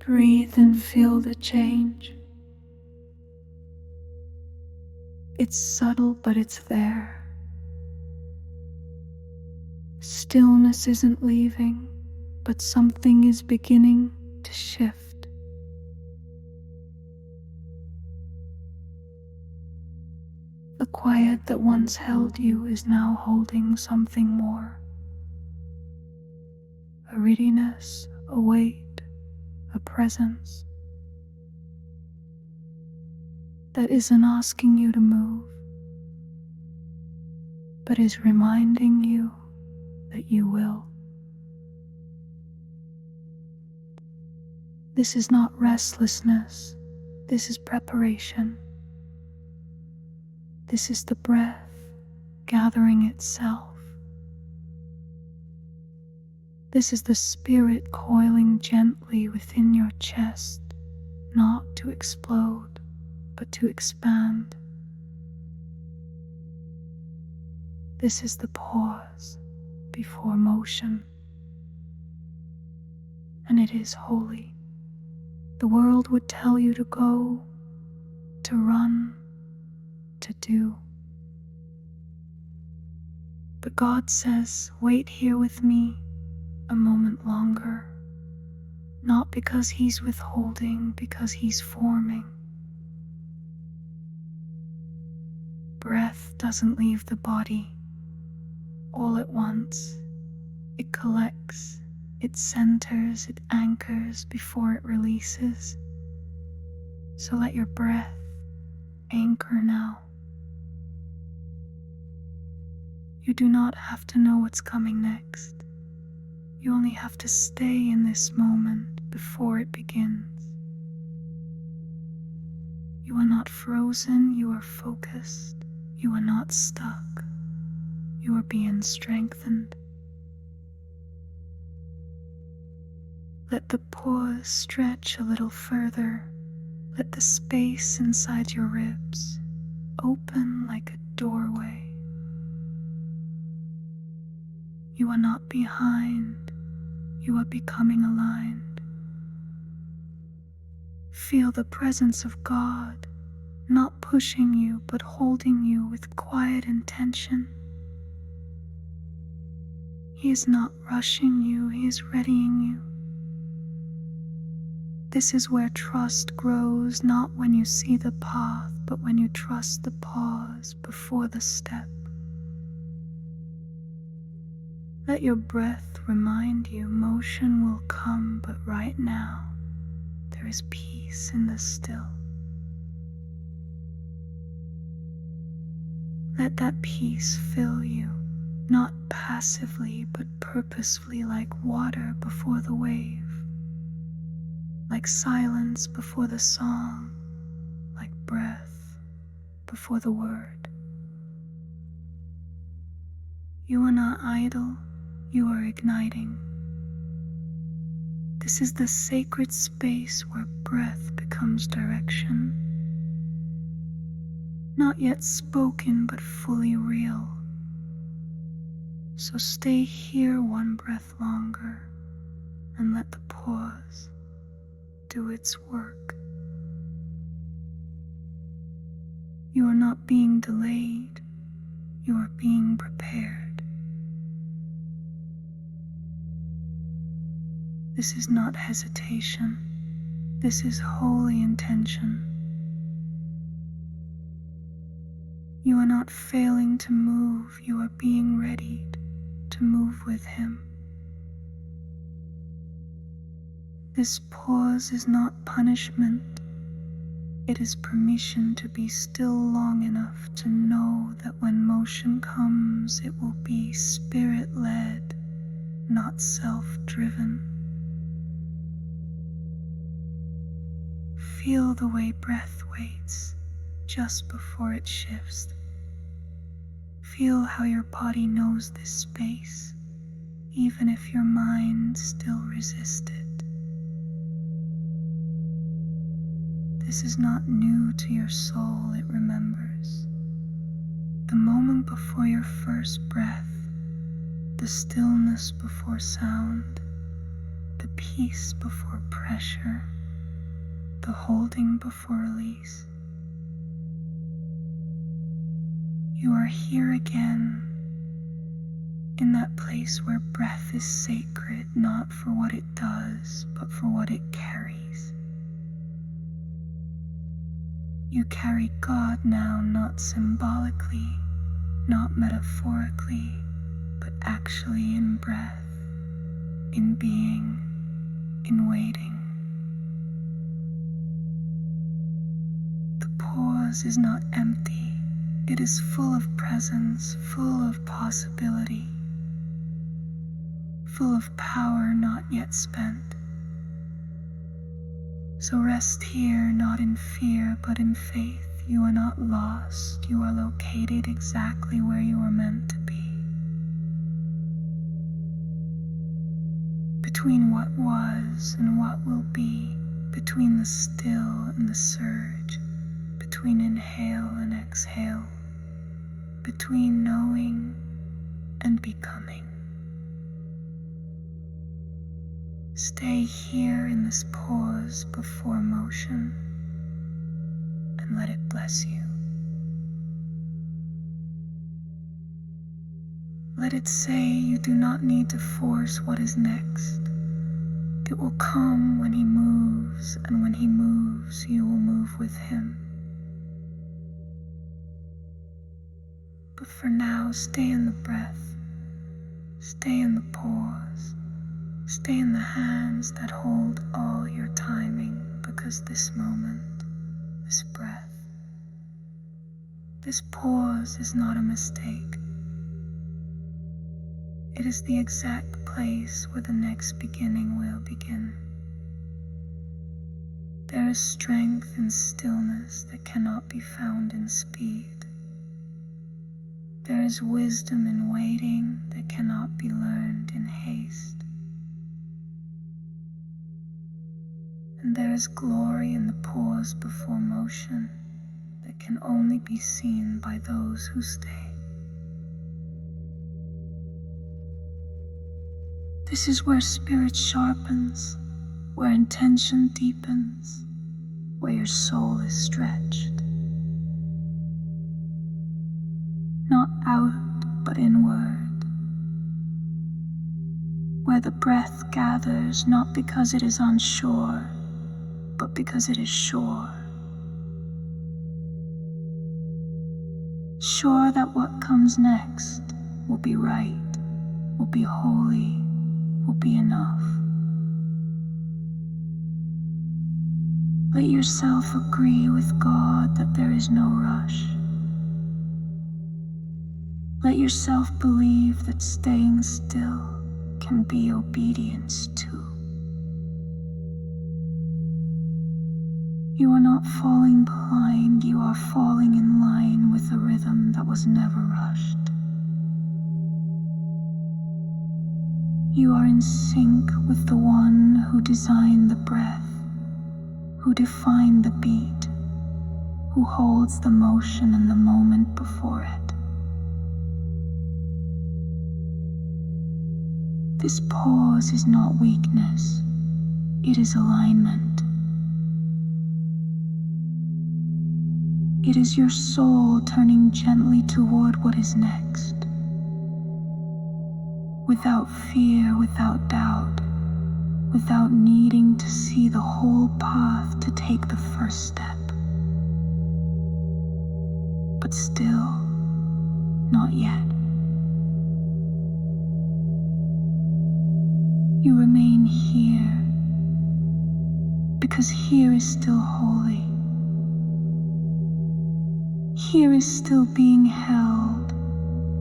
Breathe and feel the change. It's subtle, but it's there. Stillness isn't leaving, but something is beginning to shift. The quiet that once held you is now holding something more. A readiness, a weight, a presence that isn't asking you to move, but is reminding you that you will. This is not restlessness, this is preparation. This is the breath gathering itself. This is the spirit coiling gently within your chest, not to explode, but to expand. This is the pause before motion, and it is holy. The world would tell you to go, to run, to do. But God says, wait here with me a moment longer, not because He's withholding, because He's forming. Breath doesn't leave the body all at once. It collects, it centers, it anchors before it releases. So let your breath anchor now. You do not have to know what's coming next. You only have to stay in this moment before it begins. You are not frozen, you are focused. You are not stuck. You are being strengthened. Let the pause stretch a little further. Let the space inside your ribs open like a doorway. You are not behind. You are becoming aligned. Feel the presence of God, not pushing you, but holding you with quiet intention. He is not rushing you, He is readying you. This is where trust grows, not when you see the path, but when you trust the pause before the step. Let your breath remind you motion will come, but right now there is peace in the still. Let that peace fill you, not passively but purposefully, like water before the wave, like silence before the song, like breath before the word. You are not idle, you are igniting. This is the sacred space where breath becomes direction. Not yet spoken, but fully real. So stay here one breath longer and let the pause do its work. You are not being delayed, you are being prepared. This is not hesitation, this is holy intention. You are not failing to move, you are being readied to move with Him. This pause is not punishment, it is permission to be still long enough to know that when motion comes, it will be spirit-led, not self-driven. Feel the way breath waits just before it shifts. Feel how your body knows this space, even if your mind still resists it. This is not new to your soul, it remembers. The moment before your first breath, the stillness before sound, the peace before pressure, the holding before release. You are here again, in that place where breath is sacred, not for what it does, but for what it carries. You carry God now, not symbolically, not metaphorically, but actually in breath, in being, in waiting. The pause is not empty. It is full of presence, full of possibility, full of power not yet spent. So rest here, not in fear, but in faith. You are not lost. You are located exactly where you are meant to be. Between what was and what will be, between the still and the surge, between inhale and exhale, between knowing and becoming. Stay here in this pause before motion and let it bless you. Let it say you do not need to force what is next. It will come when he moves, and when he moves, you will move with him. But for now, stay in the breath, stay in the pause, stay in the hands that hold all your timing, because this moment, this breath, this pause is not a mistake. It is the exact place where the next beginning will begin. There is strength in stillness that cannot be found in speed. There is wisdom in waiting that cannot be learned in haste. And there is glory in the pause before motion that can only be seen by those who stay. This is where spirit sharpens, where intention deepens, where your soul is stretched. Not out, but inward. Where the breath gathers not because it is on shore, but because it is sure. Sure that what comes next will be right, will be holy, will be enough. Let yourself agree with God that there is no rush. Let yourself believe that staying still can be obedience too. You are not falling blind, you are falling in line with a rhythm that was never rushed. You are in sync with the one who designed the breath, who defined the beat, who holds the motion and the moment before it. This pause is not weakness, it is alignment. It is your soul turning gently toward what is next. Without fear, without doubt, without needing to see the whole path to take the first step. But still, not yet. You remain here, because here is still holy. Here is still being held.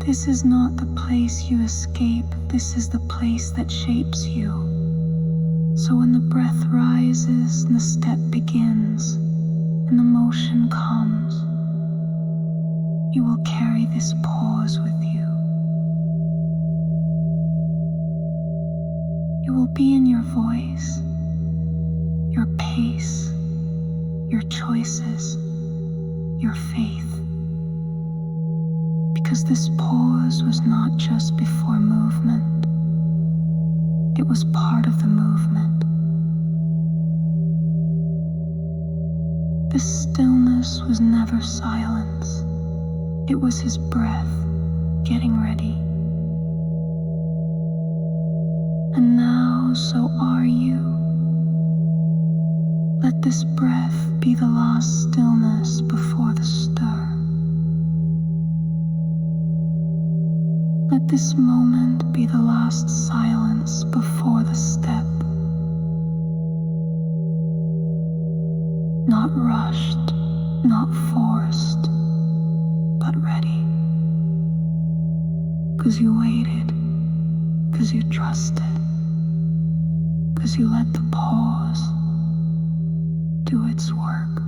This is not the place you escape, this is the place that shapes you. So when the breath rises and the step begins, and the motion comes, you will carry this pause with you. You will be in your voice, your pace, your choices, your faith. Because this pause was not just before movement, It was part of the movement. This stillness was never silence. It was his breath getting ready. And now, so are you. Let this breath be the last stillness before the stir. Let this moment be the last silence before the step. Not rushed, not forced, but ready. 'Cause you waited, 'cause you trusted, 'cause you let the pause do its work.